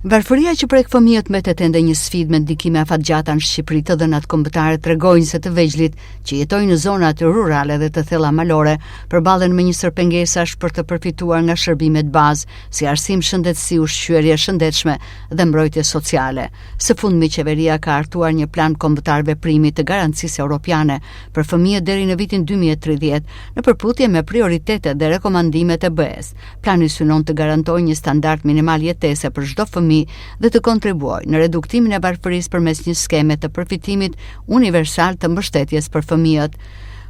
Varfëria që prek fëmijët mbetet ende një sfidë me ndikime afatgjata në Shqipëri. Të dhënat kombëtare tregojnë se të vegjëlit që jetojnë në zonat rurale dhe të thella malore përballen me një sër pengesash për të përfituar nga shërbimet bazë si arsim shëndetësi, ushqyerje shëndetshme dhe mbrojtje sociale. Së fundmi qeveria ka hartuar një plan kombëtar veprimi të garancisë europiane për fëmijët deri në vitin 2030 në përputhje me prioritetet dhe rekomandimet e BE-s. Plani synon të garantojë një standard minimal jetese për çdo fëmijë dhe të kontribuojë në reduktimin e varfërisë përmes një skeme të përfitimit universal të mbështetjes për fëmijët.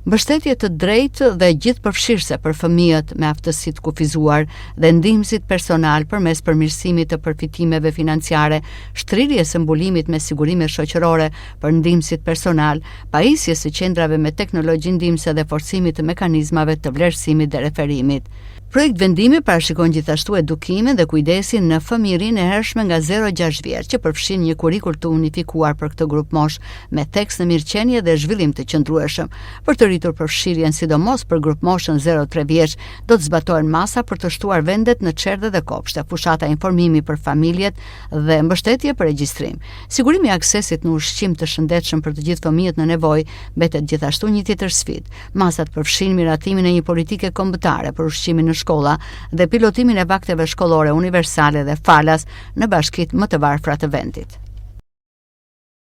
Mbështetje të drejtë dhe gjithëpërfshirëse për fëmijët me aftësi të kufizuar dhe ndihmësit personal përmes përmirësimit të përfitimeve financiare, shtrirjes së mbulimit me sigurime shoqërore për ndihmësit personal, pajisjes së qendrave me teknologji ndihmëse dhe forcimit të mekanizmave të vlerësimit dhe referimit. Projekt vendimi parashikon gjithashtu edukimin dhe kujdesin në fëmijërinë e hershme nga 0-6 vjeç, që përfshin një kurrikull të unifikuar për këtë grup moshë me tekst në mirëqenie dhe zhvillim të qëndrueshëm. Për të rritur përfshirjen sidomos për grup moshën 0-3 vjeç, do të zbatohen masa për të shtuar vendet në çerdhe dhe kopshte, fushata informimi për familjet dhe mbështetje për regjistrim. Sigurimi i aksesit në ushqim të shëndetshëm për të gjithë fëmijët në nevojë mbetet gjithashtu një tjetër sfidë. Masat përfshin miratimin e një politike kombëtare për ushqimin në shkolla dhe pilotimin e vakteve shkollore universale dhe falas në bashkitë më të varfra të vendit.